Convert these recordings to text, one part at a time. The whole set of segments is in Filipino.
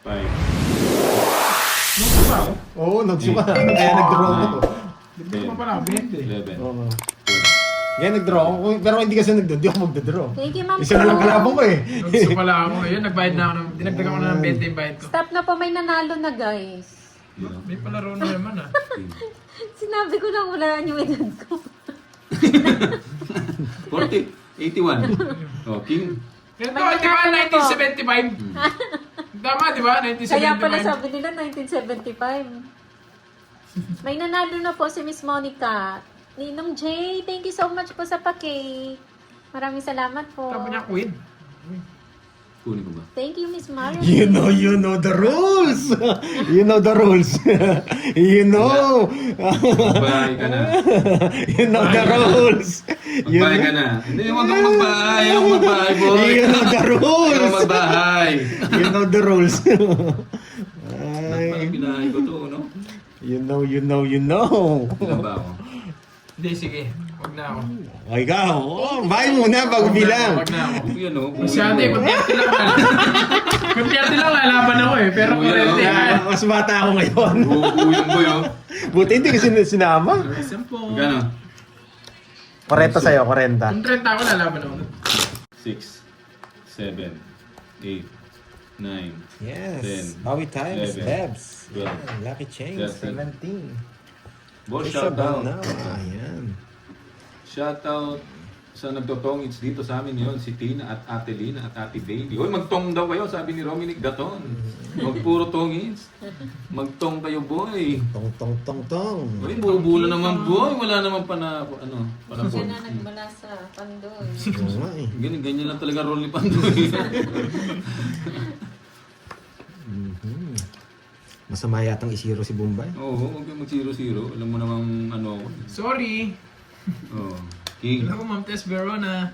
5. Nagsuka ako. Oo, nagsuka. Kaya nag-draw ako. Hindi ko pa pala, 20. 11. Oo. Kaya nag-draw ako. Pero hindi kasi nag-draw. Hindi ako mag-draw. Thank you, Ma'am Isa na lang Pro. kalabang ko eh. Nagsuka lang ako. Ayun, nagbayad na ako. Dinagdagan ko na ng 20 yung bayad ko. Stop na po, may nanalo na guys. May palaro na naman ah. Sinabi ko lang wala yung edad ko. 40. 81. Oh, King. Ganito, May di ba nanalo po. 1975? Tama, di ba? 1975. Kaya pala sabi nila 1975. May nanalo na po si Miss Monica. Ninong J, thank you so much po sa pa-cake. Maraming salamat po. Sabi niya, queen. Kunin ko ba? Thank you, Miss Marie. You know the rules. You know the rules. You know. Magbahay ka na. You know the rules. You Magbahay ka na. Hindi, huwag kang magbahay. Ayaw magbahay, boy. You know the Ayaw rules. magbahay. You know the rules. Parang binahay ko to, no? You know. Ilan ba ako? Hindi, sige. Huwag na ako. O ikaw, bahay muna bago bilang. Huwag na ako. Yan, no? Masyado eh, kung 30 lang kung 30 lang lalaban ako eh. Pero kung 30 Ah, mas bata ako ngayon. Bubuyong boy, oh. Buti hindi kasi sinama. Simple. Gano? 40 sa'yo, 40. Kung 30 ako, lalaban ako. 6, 7, 8, 9, Yes. 10, Howie times, 11, Bebs. 12, Yeah, lucky change, 13. 17. Boss, Isa shout ba out. na? Ayan. Shout out sa nagtotongits dito sa amin ngayon, si Tina at Ate Lina at Ate Bailey. Hoy, magtong daw kayo, sabi ni Rominic Gaton. Huwag puro tongits. Magtong kayo, boy. Tong. Hoy, bubula naman, boy. Wala naman pa na, ano, Siya panapon. na nagbala sa Pandoy. Oo nga eh. Ganyan lang talaga role ni Pandoy. Mhm. Masama yatang isiro si Bombay. Oo, huwag kang mag-0-0. Alam mo namang ano ako. Sorry. Oo. King. Hello, Ma'am Tess Verona.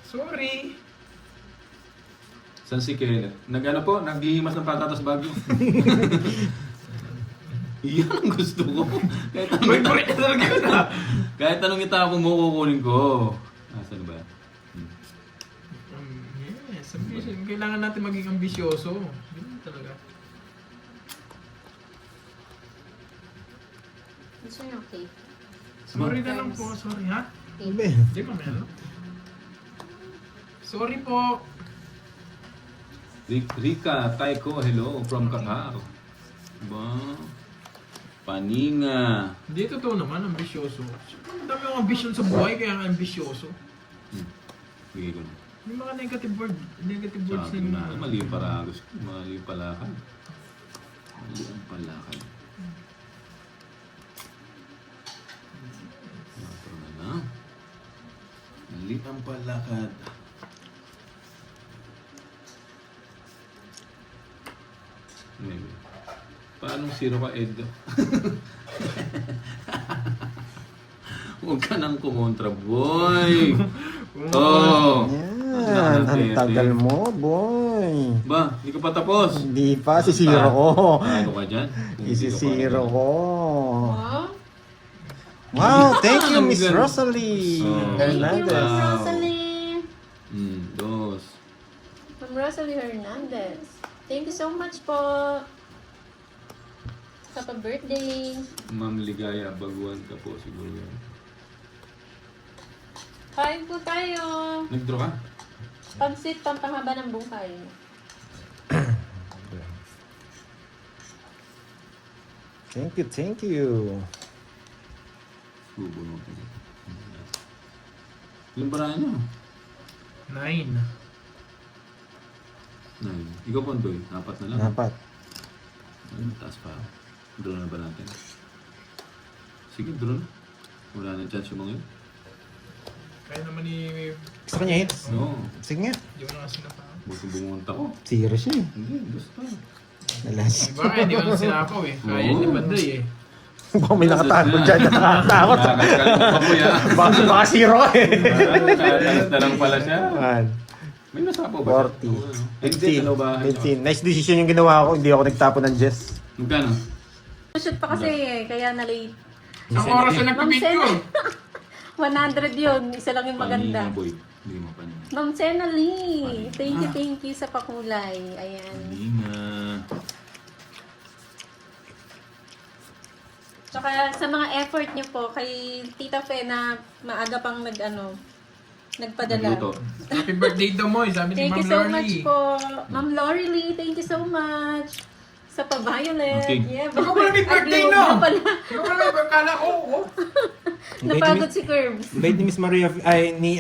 Sorry. San si Kenneth? Nag-ano po? Naghihimas ng patatas bagyo. Iyan ang gusto ko. Kahit May anong, break na talaga yun ah. kahit anong itapon mo, kukunin ko. Saan ba? Yes, ambition. Kailangan natin maging ambisyoso. Yun talaga. Gusto niyo cake? Sorry na lang po. Sorry ha? Be. Hindi pa meron. Sorry po. Rika, Taiko, hello from Qatar. Ba? Paninga. Hindi totoo naman, ambisyoso. Ang dami yung ambisyon sa buhay, kaya nga ambisyoso. Bigay ko na. Yung mga negative words Sabi ko na, na mali yung paragos. Mali yung palakad. Mali ang palakad. Ito na lang. Mali ang palakad. Maybe. Paano zero ka, Ed? Huwag ka nang kumontra, boy! Oh! Yan, ang tagal mo, boy. Ba, hindi ka pa tapos. Hindi pa, sisiro ko. Ano ka dyan? Kung hindi ka pa- Isisiro ko. Wow. Wow, thank you, Ang Miss ganda. Rosalie Oh. Thank you, Hernandez. Ma'am Wow. Rosalie. Dos. Ma'am Rosalie Hernandez. Thank you so much po. Happy birthday. Ma'am Ligaya, baguhan ka po siguro yan. Kain po tayo. Nag-draw ka? Pagsit, pampahaba ng buhay. Thank you. Bubunutin. Ilang barahan nyo? 9. 9. Ikaw, Pondoy, 4 na lang. Dapat. Ay, taas pa. Draw na ba natin? Sige, draw na. Wala na chance yung mga yun. Kaya naman ni... Gusto ko niya hits? No. Sige nga. Hindi mo na sinapa. Buti bumunta ko. Zero siya eh. Hindi, basta. Nalas. Diba kaya hindi ko na sinapaw eh. Kaya Oo. ni Bandoy eh. Baka may nakatago dyan. Nakakatakot. Nakakakalong pa po yan. Baka zero ka eh. Nakakalas na lang pala siya. Man. May nasapaw ba? 40. 15. Nice decision yung ginawa ko. Hindi ako nagtapo ng Jess. Magkano? Shoot pa kasi eh, kaya na-late. Ang oras na nagpapicture. 100 yun. Isa lang yung maganda. Paninga, boy. Hindi mo pa niya. Ma'am Sena Lee, thank you sa pakulay. Ayan. Hindi nga. Tsaka sa mga effort niyo po kay Tita Fe na maaga pang nagpadala. Nagluto. Happy birthday daw mo, sabi ni Thank Ma'am you so Lorly. much po. Ma'am Lori Lee, thank you so much. Sa pa-violet. Okay. Yeah, Ikaw pala may birthday, Ay, no? oo pala. Ikaw pala may kala ko. Napagod si Curbs. Bait ni Miss Maria, ni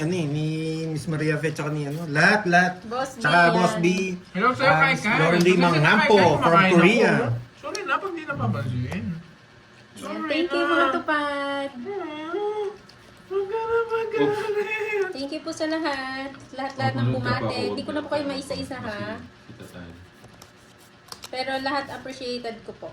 Miss Maria Fe, tsaka ni lahat. Boss B. Tsaka Boss yan. B. Hello sa'yo, Kai Kai. Lorly Manghampo from Korea. Sorry na, pag di napapansin. Sorry Thank you na. mga tupad. Huwag ka na magalit. Thank you po sa lahat. Lahat ng pumate. Hindi ko na po kayo maisa-isa ha. Kita tayo. Pero lahat appreciated ko po.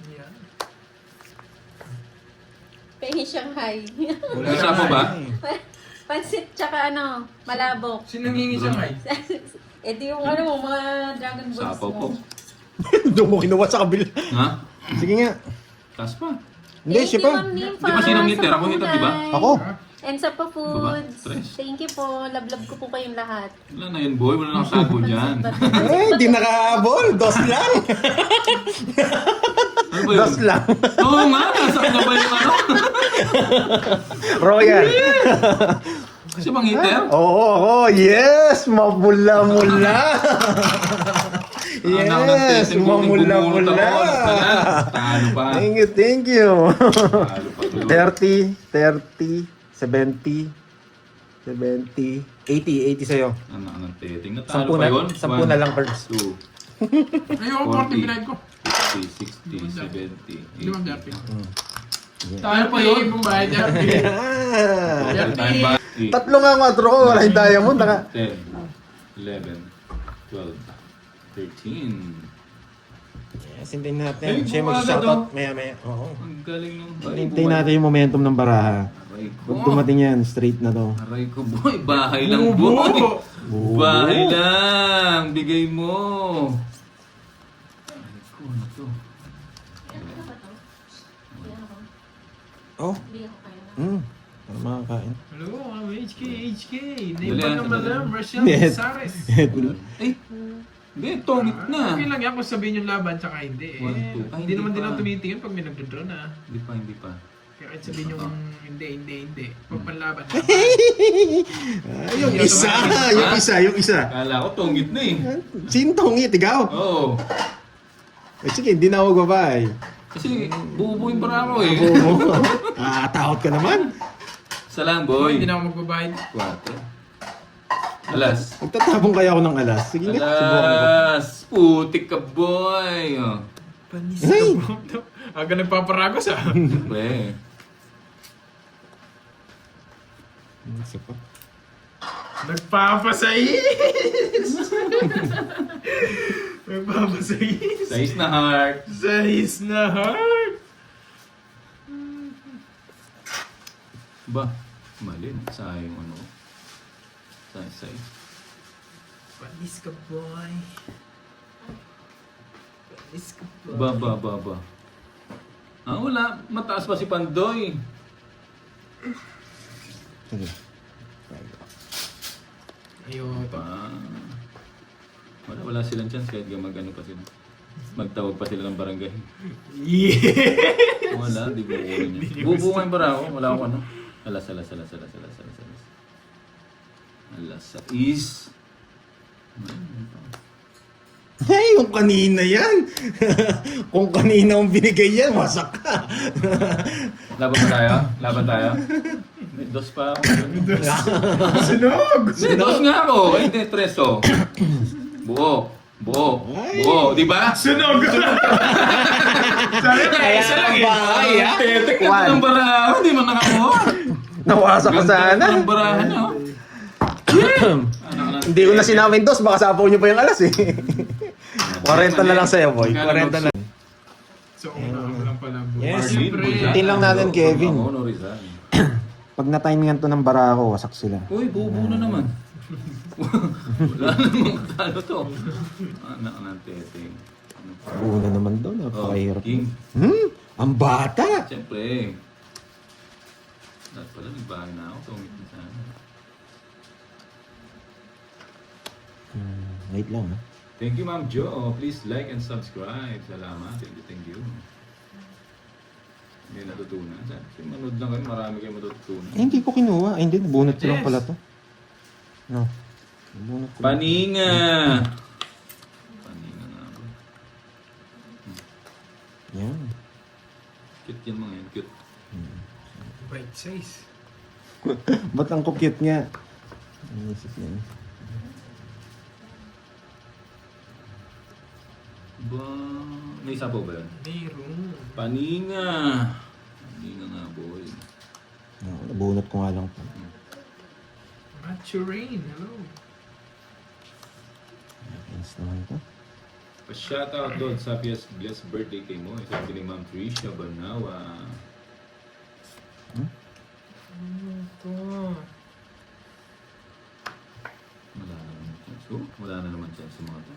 Yan. Pengi Shanghai. Isa mo ba? Pansit tsaka malabok. Sino nangingi siya, Kai? Eh di yung mga Dragon Balls Sapaw po. mo. Doon mo kinuha sa kabila. Ha? Sige nga. Taas pa. Hindi, Thank siya you, pa. Ma'am Nympha, Di ba sinong sa ngiter? Ako ngiter, di ba? pakulay. Ako? And sa pa-foods. Tres. Thank you po. Love ko po kayong lahat. Wala na yun, boy. Wala nang sago dyan. Eh, di nakahabol. Dos lang. Ano ba yun? Dos lang. Oo nga, nasa kanya ba yung Royal. Kasi bang ngiter? Oo, yes! Mapula-mula! Yes! Mamula-mula! Talo pa. Thank you! Talo pa. 30, 70, 80 sa'yo. Ano, teting. Natalo Sampu pa na, yun? sampu na lang first. 2, Ayoko, 40 ko. 50, 60, 70, Limang 80. dati. Tayo pa yun. Ibang bahay dati. Time ba? Tatlo nga 4 ko, wala yung diamond. 10, 11, 12, 13. Yes, hintayin natin. Ay, Siya bumaga mag-shoutout daw. maya-maya. Oo. Ang galing nung Hintayin natin yung momentum ng baraha. Aray ko. Pag dumating yan, straight na to. Aray ko, boy. Bahay lang, boy. Bubo. Bahay lang. Bigay mo. Aray ko, ano to? Oh, Bigyan ko kayo na. para makakain. Hello, HK. Dali, Naiba ng dali. Madam Rachel Yes. Sares. Ay, hindi. Tongit na. Okay lang yan kung sabihin yung laban tsaka hindi. One, two. Ay, Hindi naman hindi din pa. ako tumitingin pag may nagdodraw na. Hindi pa. Kaya kahit sabihin yung hindi. Pag panlaban. Yung isa. Kala ko tongit na eh. Sintong ikaw. Oo. Eh, sige, hindi na ako magbabay. Kasi bubuin pa ako eh. Takot ka naman. Isa lang, boy. Hindi na ako magbabayad. 4. Alas. Magtatapong kaya ako ng alas. Sige nga, subukan ko. Alas. Putik ka, boy. Oh. Panis Hey! ka bro. Aga nagpaparagos ah. Pre. Isa pa. Nagpapasayis! Nagpapasayis! Size na heart. Sayis na heart! Ba? Mali. Sayang ano. Size. Panis ka boy. Panis ka boy. Ba. Ah, wala. Mataas pa si Pandoy. Sige. Ayun. Pa. Wala silang chance kahit mag-ano pa sila. Magtawag pa sila ng barangay. Yeah! Wala, di ko kunin yun. Bubukan para ako. Wala akong ano. Alas. Alas 6. Hey, yung kanina yan. Kung kanina ang binigay yan, wasak ka. Laban tayo? May dos pa ako. Sunog! May dos nga ako. Ay, hindi, tres oh. Buo. Di ba? Sunog! Sabi na, isa lang eh. bahay, ha? Tetek ka One. ng barahan. Hindi man nakakuha. Nawasak ko Ganda sana. ng barahan niya. Hindi ko na sinawin dos, baka sapaw niyo pa yung alas eh. 40 na lang sa'yo, boy. 40 na. So, ako lang pala boy. Yes. Siyempre. Hintayin lang natin, Kevin. Ako, no, Rizal. Pag na-timingan to ng bara ako, wasak sila. Uy, bubo na naman. Wala namang talo to. Anak ng teteng. Una naman daw, napakahirap. King. Ang bata! Siyempre. Dapat pala, nagbahay na ako. Tungit na sana. Wait lang ha. Thank you, Ma'am Jo. Please like and subscribe. Salamat. Thank you. Hindi natutunan. Kasi manood lang kayo, marami kayo matutunan. Eh, hindi ko kinuha. Ay, hindi. Nabunot ko lang pala to. No. Nabunot ko lang. Paninga! Paninga nga ba? Yan. Cute yan mga yan. Cute. Bite size. Ba't ang cute nga? Ang isip niya. Ba... May sabaw ba yun? Mayroon. Paninga! Paninga nga, boy. No, nabunot ko nga lang po. Maturain. Hello. Yes naman to. Pa-shoutout doon sa blessed birthday kay mo. Sabi ni Ma'am Tricia Banawa. Ano to? Wala na naman siya sa mga to.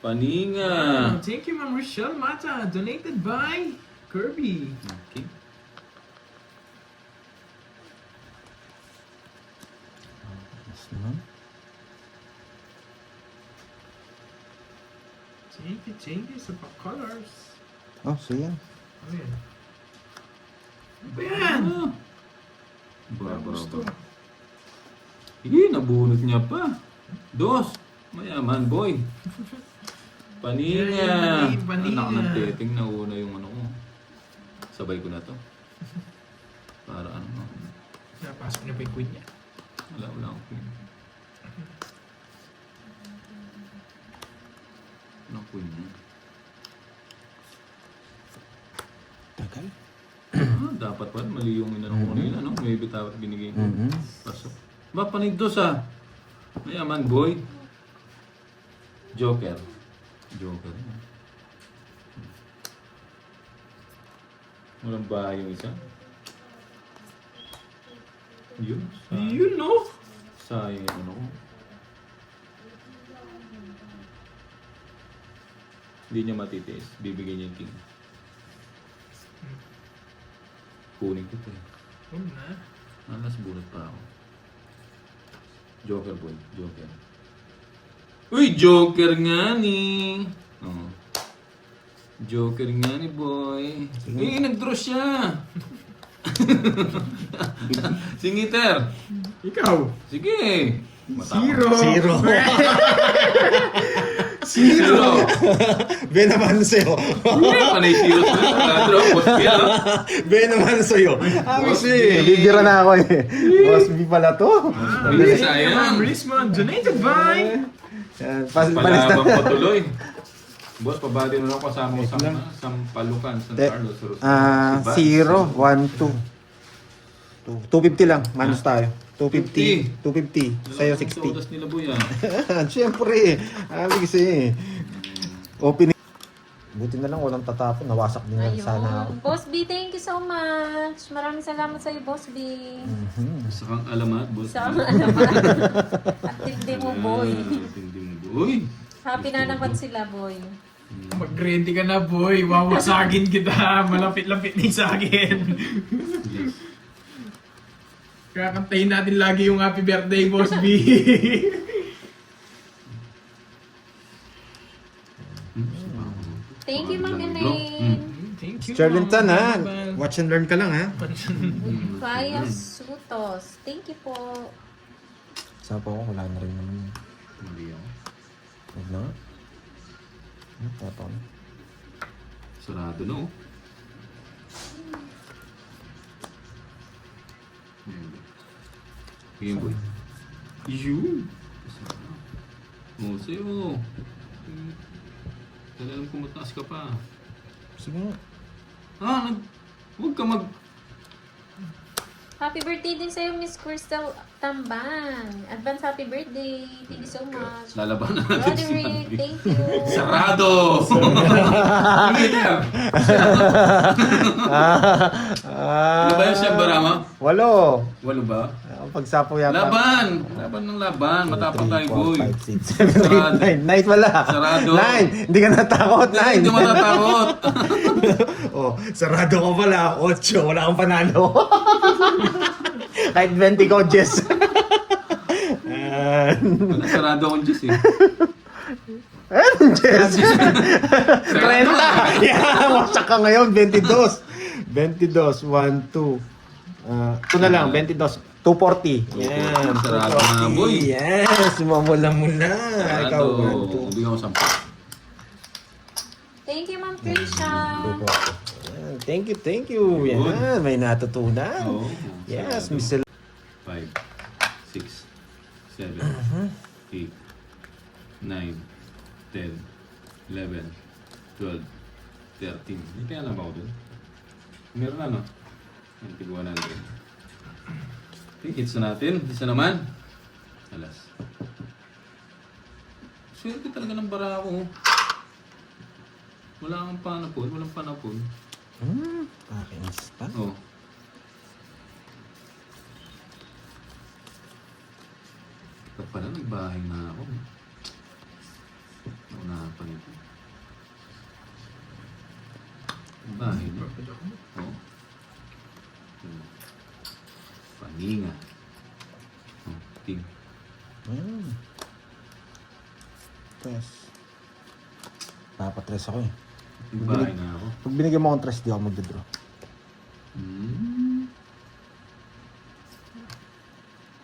Paninga! Thank you, Ma'am Rochelle Mata. Donated by Kirby. Okay. Yes naman. Thank you sa pa-colors. Oh, so yan. Ano yan? Ano ba yan? Gusto. Nabunot niya pa. Dos. Mayaman, boy. Paninga. Yeah, paninga. Anak ng teting na una yung ano ko. Sabay ko na to. Para ano. Napasok niya pa yung queen niya. Wala akong queen. Walang queen niya. Tagal. Dapat pa. Mali yung inanong ko nila, no? Maybe dapat binigay ko. Mhm. Pasok. Ba, panigdos ah. Mayaman, boy. Joker. Joker. Walang bahay yung isa. Yun. Yun, no? Sayang yung ano ko. Hindi niya matitiis. Bibigyan niya yung king. Kunin ko ito eh. Huwag na. Alas bulat pa ako. Joker boy. Joker. Uy! Joker nga ni! Oh. Joker nga ni boy. Eh, nag-draw siya! Singiter! Ikaw. Sige! Zero. Zero. Zero! Ben naman sa'yo. Panay zero sa draw. Boss kaya. Ben naman sa'yo. Boss B. Bibira na ako eh. Boss B pala to. Bilis, Thank you, Ma'am sayang. Risma. Donated by... Yan, Palabang patuloy. Boss, pabati mo lang kasama ko sa Sampalucan, San Te- Carlos. Bas. 0, 1, 2. 250 lang. Manos tayo. 250. 250. Sa'yo Sa 60. utas nila boy ah. Siyempre. Abi kasi. Opening. Buti na lang walang tatapon. Nawasak din na sana ako. Ayun. Boss B, thank you so much. Maraming salamat sa iyo, Boss B. Isa kang alamat, boss. Sa ang alaman. At tindi mo, boy. Tindi mo, boy. Happy na naman sila, boy. Mag-ready ka na, boy. Wawasagin kita. Malapit-lapit na yung sagin. Yes. Kakantayin natin lagi yung happy birthday, Boss B. Thank you, Ma'am Bro. Elaine. Thank you, Charlton ha. Ma'am. Watch and learn ka lang ha. Vaya Sutos. Thank you po. Sabi ko, wala na rin naman. Hindi ako. Huwag na. Tapon. Sarado na oh. Game boy. Yun. Oh, sa'yo. Talagang kumataas ka pa. Sige nga. Huwag ka mag... Happy birthday din sa'yo, Miss Crystal Tambang. Advance happy birthday. Thank you so much. Lalaban na natin si Roderick, Andrea. thank you. Sarado! Sige na. Ano ba yung siyang barama? 8. Walo ba? Pagsapo yata. Laban! Laban ng laban. Matapang tayo, boy. 3, 4, 5, 6, 7, 8, 9. Night wala. Sarado. 9. Hindi ka natakot. 9. Hindi mo matatakot. Oh, sarado ko pala. 8. Wala kang panalo. Kahit 20 coaches. Wala, sarado akong Diyos eh. Yes. 30. Yeah, wasak ka ngayon. 22. 1, 2. Ito na lang, 22. 240. Yan. Sarado na, boy. Yes, mamula-mula. Ikaw, Sarado. Bigyan ko 10. Thank you, Ma'am Trisha. 240. Yan, thank you. Yan, may natutunan. Oo. Yes, Sarado. Miss 5, 6, 7, 8, 9, 10, 11, 12, 13. Hindi kaya lang ba ako dun? Meron na, no? Ang tiguan natin. Okay, hits na natin. Isa naman. Alas. Swerte talaga ng bara ako. Wala kang panapon. Walang panapon. Pakinis pa. Oh. Ito pala, nagbahay na ako. Naunahan pa nito. Bahay na. Oh. Paninga. Oh, ting. Tres. Papatres ako eh. Nagbahay na ako. Pag binigyan mo akong tres, di ako magdodraw.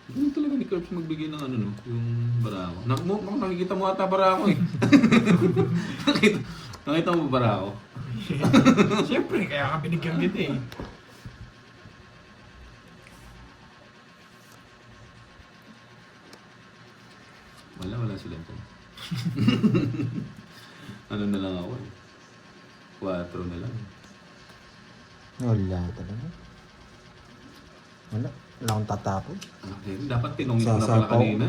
Ganun talaga ni Curbs magbigay ng ano no, yung barako. Nakikita mo ata barako eh. nakita mo barako? Siyempre, kaya ka binigyan kita eh. Wala sila ito. Ano na lang ako eh. 4 na lang. Wala talaga. Wala. Wala akong tatapon. Okay, dapat tinongin ko na pala Sasapaw. kanina.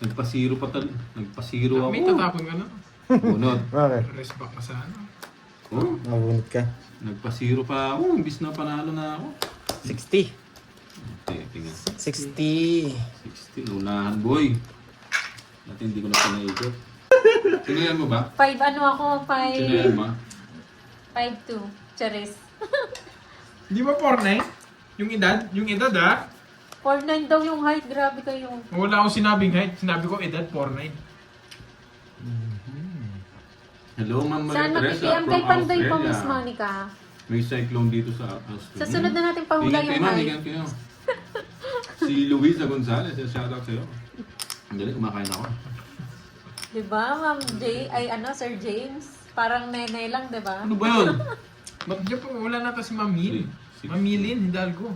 Nagpasiro pa tal. Nagpasiro ako. May tatapon ka na. Bunot. Bakit? Rest back ka sa ano. Oh, Nabunit ka. nagpasiro pa ako. Imbis na panalo na ako. 60. Okay, tingnan. 60. 60. Unahan, boy. Dati hindi ko na panaikot. Sinayan mo ba? 5 ano ako? Sinayan mo? 5'2". Charis. Di ba 4'9"? Yung edad? Yung edad ah? 4'9" daw yung height. Grabe kayo. Wala akong sinabing height. Sinabi ko edad 4'9". Hello, Ma'am Saan Maria Teresa mag-PM from kay Pandoy po, Australia. Miss Monica? May cyclone dito sa Australia. Sa sunod na natin pahula Ingat kayo, yung ma'am. height. Ingat kayo. Si Luisa Gonzalez, shoutout sa'yo. Andali, kumakain ako. Diba, Ma'am Sir James? Parang nene lang, diba? Ano ba yun? Ba't diyan po wala na to si Mamil? Si- Mamilin, Hidalgo.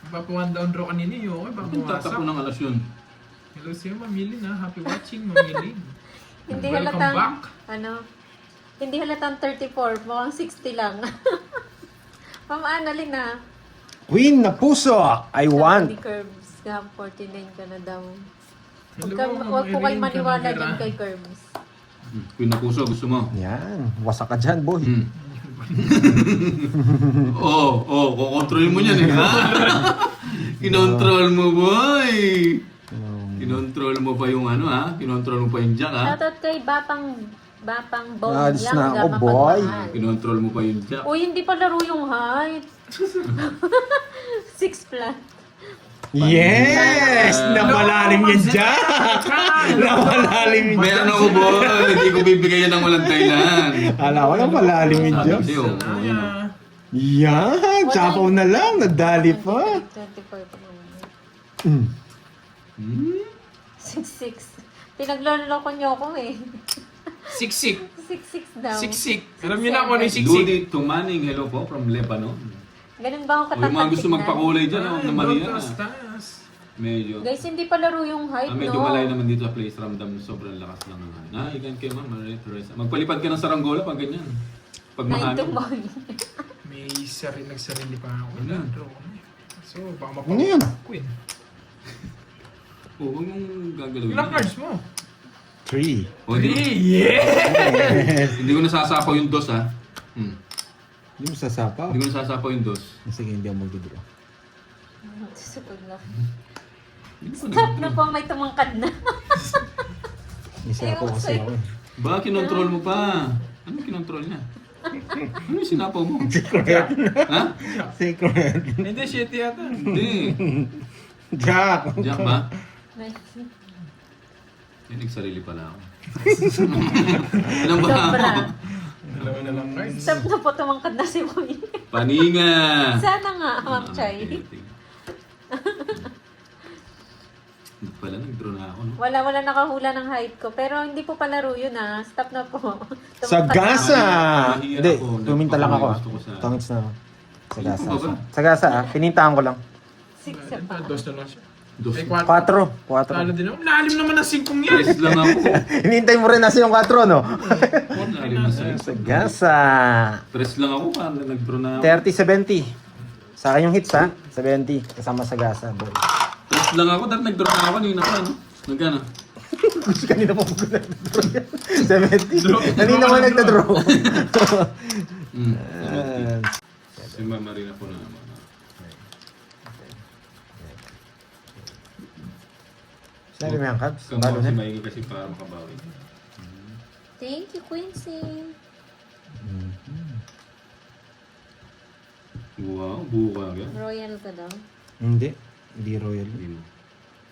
Magpapawan down draw kanina yun. Okay, Bakit tatapo ng alas yun? Hello sa'yo, Mamilin ha. Happy watching, Mamilin. Hindi Welcome halatang, back. Hindi halatang 34, mukhang 60 lang. Ma'am Annalyn na. Queen na puso, I want. Hindi Curbs, 49 ka na daw. Hello, Huwag po kayo Irene maniwala Canavera. dyan kay Curbs. Queen na puso, gusto mo? Yan, wasak ka dyan, boy. Kukontrol mo yan eh, ha? Kinontrol mo, boy! Kinontrol mo pa yung ano, ha? Kinontrol mo pa yung jack, ha? Shoutout kay Bapang Bone Alis lang, na ako, Gama boy. Pagmahal. Kinontrol mo pa yung jack. Uy, hindi pa laro yung height. 6 flat. Yes! Napalalim yan dyan! Napalalim yan May dyan! ano ko, boy! Hindi ko bibigay yan ng walang dahilan. Ala ko napalalim yan Sabi dyan. ko sa'yo, yun, oh. Yan! Sapaw na lang, nadali pa. 24 pa naman. Hmm? 6'6". Pinagloloko niyo ako eh. Siksik. 6'6 daw. Siksik. Alam niyo na kung ano yung siksik. Ludi Tumaning, hello po, from Lebanon. Ganun ba ako O yung mga gusto tignan? magpakulay dyan, oh, naman yan. Taas. Medyo. Guys, hindi pa laro yung height, Medyo no? malay naman dito sa place, ramdam sobrang lakas lang ng hangin. Ikan kayo, Ma'am Maria Teresa. Magpalipad ka ng saranggola pag ganyan. Pag 9 mahangin. boy. May nagsarili pa ako. Ano? So, baka Ano yun? Queen. Huwag mong gagalawin. Ilang cards mo? 3. O, hindi, Yeah! hindi ko nasasapaw yung dos, ha? Hindi mo sasapaw. Hindi ko nasasapaw yung dos. Sige, hindi ako magdodraw. Susugod na. Hindi ko Stop na po, may tumangkad na. Isa ako kasi ako eh. Ba, kinontrol mo pa. Ano kinontrol niya? Ano yung sinapaw mo? Ha? Secret. Hindi, shit yata. Hindi. Jack! Jack ba? May- Hindi, sarili pala ako. Ano ba? Sobra. Dalawa na lang cards. Stop na po, tumangkad na si Boy. Paninga! Sana nga, Ma'am Chay. Hindi pala, nag-draw na ako, no? Wala nakahula ng height ko. Pero hindi po palaro yun ah. Stop na po. Tumangkad Sagasa! Mahirap Hindi, ako. tuminta lang ako ah. Gusto ko sa- Tangits na ako. Sagasa. Ano ba ba? Sagasa ah, pinintahan ko lang. na. Six sa pa. Dos na lang siya. Dos. Ay, 4. 4. 4. Talo din ako. Lalim naman ng 5 yan. Press lang ako. Hinihintay mo rin nasa yung 4, no? Lalim na sa'yo. Sagasa. Press lang ako, parang nag-draw na ako. 30-70. Sa akin yung hits ha. 70. Kasama Sagasa. Boy. Press lang ako, dahil nag-draw na ako. Kanina pa, no? Nagkano? Kanina pa po nagtadraw yan. 70. Kanina mo nagtadraw. Si Mama rin ako na naman. Sabi mo yan, Cabs? Kung Balo si na. Maigi kasi para makabawi. Thank you, Quincy. Wow, buka ka. Royal ka daw. Hindi. Hindi royal. Hindi mo.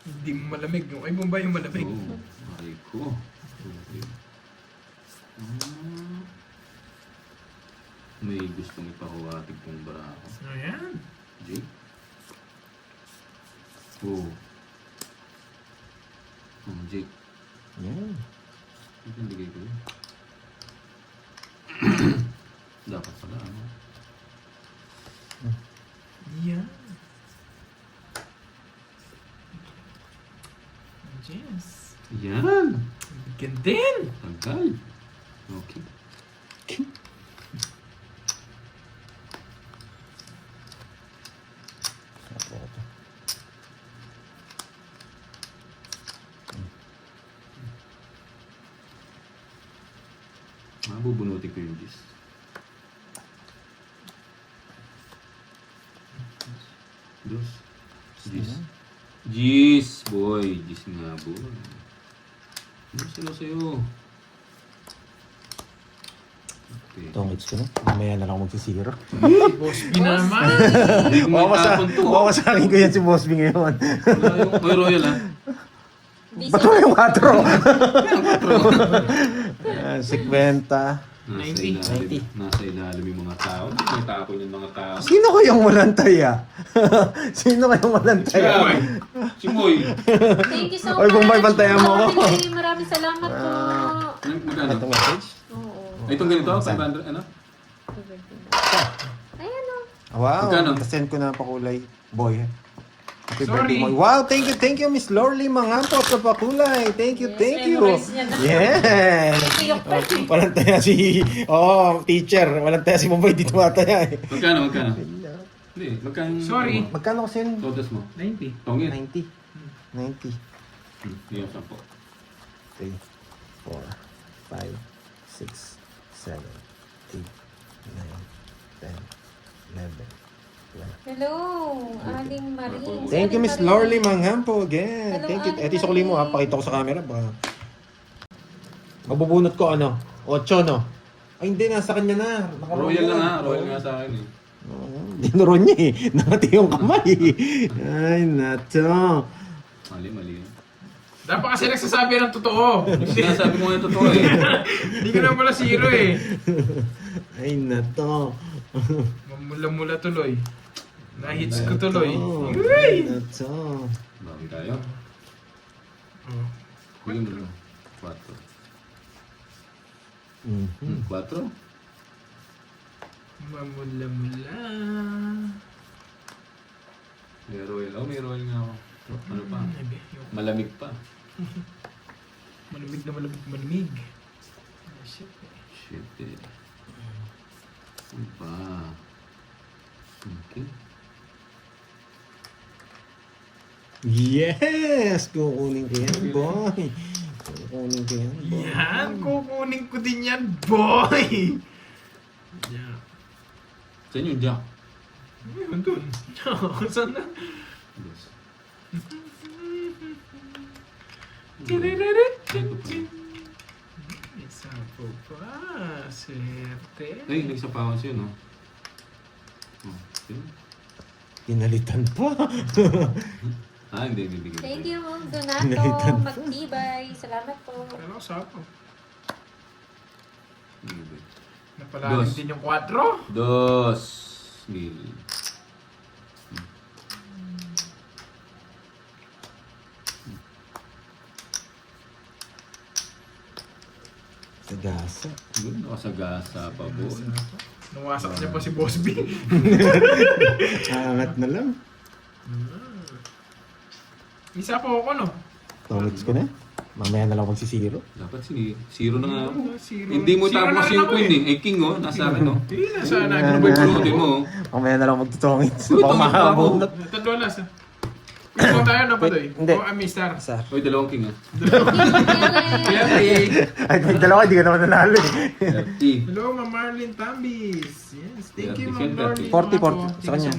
Hindi mo malamig. Yung ay Bombay yung malamig. Oo, ay ko. Okay. Ah. May gustong ipahuwatig kong barako. Ayan. Jake? Oo. Oh, Jake. Yan. Ito yung bigay ko yun. Dapat pala, ano? Yan. Yes. Yan! Bigyan din. Tagal. Okay. Bubunutin ko yung gis. Dos. Gis. Gis, boy. Gis nga, boy. Ano sila sa'yo? Okay. Tongits ko na. Mamaya na lang ako magsisiro. Boss B naman. Hindi ko matapon to. Wawasakin ko yan si Boss B ngayon. Wala yung may royal, ha? Ba't wala yung 4? 50. Nasa 90. ilalim. Nasa ilalim yung mga tao. May tapon yung mga tao. Sino kayong walang taya? Sino kayong walang taya? Si Moy. Thank you so Oy, much. Bombay, bantayan mo ako. Maraming salamat po. Magkano? Itong message? Oo. Ay, itong ganito? 500, ano? Ayan o. Wow, Magkano? nasend ko na pakulay. Boy. Happy Sorry. birthday, Moy. Wow, thank you, Miss Lorly Mangampo sa pakulay. Thank you, Yes, thank you. memorize niya na. Yes. Tiyok pa eh. Walang taya si... teacher. Walang taya si Bombay. Dito mataya eh. Magkano? Hindi, magkano? Sorry. Magkano kasi yun? Todas mo. 90. Tongin. 90. 90. Yung 10. 3, 4, 5, 6, 7, 8, 9, 10, 11, 12. Hello, Aling Marie. Thank you, Miss Lorly Manghampo again. Hello, Thank you. Ate Eto sa mo ha. Pakita ko sa camera. Baka... Mabubunot ko 8, no? Ay, hindi. Nasa kanya na. Royal lang ha. Royal nga sa akin eh. Dinuro niya eh. Nakati yung kamay. Ay, nato. Mali yan. Dapat kasi nagsasabi ng totoo. Sinasabi mo nga yung totoo eh. Hindi ko na pala zero eh. Ay, nato. Mamula-mula tuloy. Nahits ko tuloy. Ay, nato. Bawi tayo. Oh. Bigyan mo lang. 4. 4? Mamula-mula. May royal. Oh, may royal nga ako. Ano pa? Malamig pa. Malamig na malamig. Oh, shit. Shit eh. Ano pa? Okay. Yes! Kukunin ko yan, boy. Kukunin ko yan, boy. Yan, kukunin ko din yan, boy! Yeah. Sa inyo, Jack. Ayun, dun. Saan na? Yes. Isa po pa. Swerte. Ay, nagsa pa ako siya, no? Oh, yun. Pinalitan pa. Hindi, bibigyan. Thank you, Ma'am Donato. Magtibay. Salamat po. Pero sapo. Bibigyan. Napalalim Dos. din yung 4. 2,000. Sagasa. Yun, nakasagasa pa po. Nawasak niya pa si Boss B. Angat na lang. Isa po ako, no? Tongits ko na. Mamaya na lang magsisiro. Dapat zero na nga ako. Zero. Hindi mo Zero tapos na rin yung ako queen eh. Eh, king oh, nasa akin oh. Hindi na sana. Ano ba yung pulutin mo? Mamaya na lang magtutongits. Uy, Baka tongits pa ako. mahabulot. Tadulas. Ikaw tayo na pa doy. Hindi. O Amistar. Sir. Uy, dalawang king ah. Kaya Ay, pag dalawa, hindi ka naman nanalo eh. 30. Hello, Ma'am Marlene Tambis. Yes, thank you, Ma'am 30, Marlene. 40, 40. Sa kanya.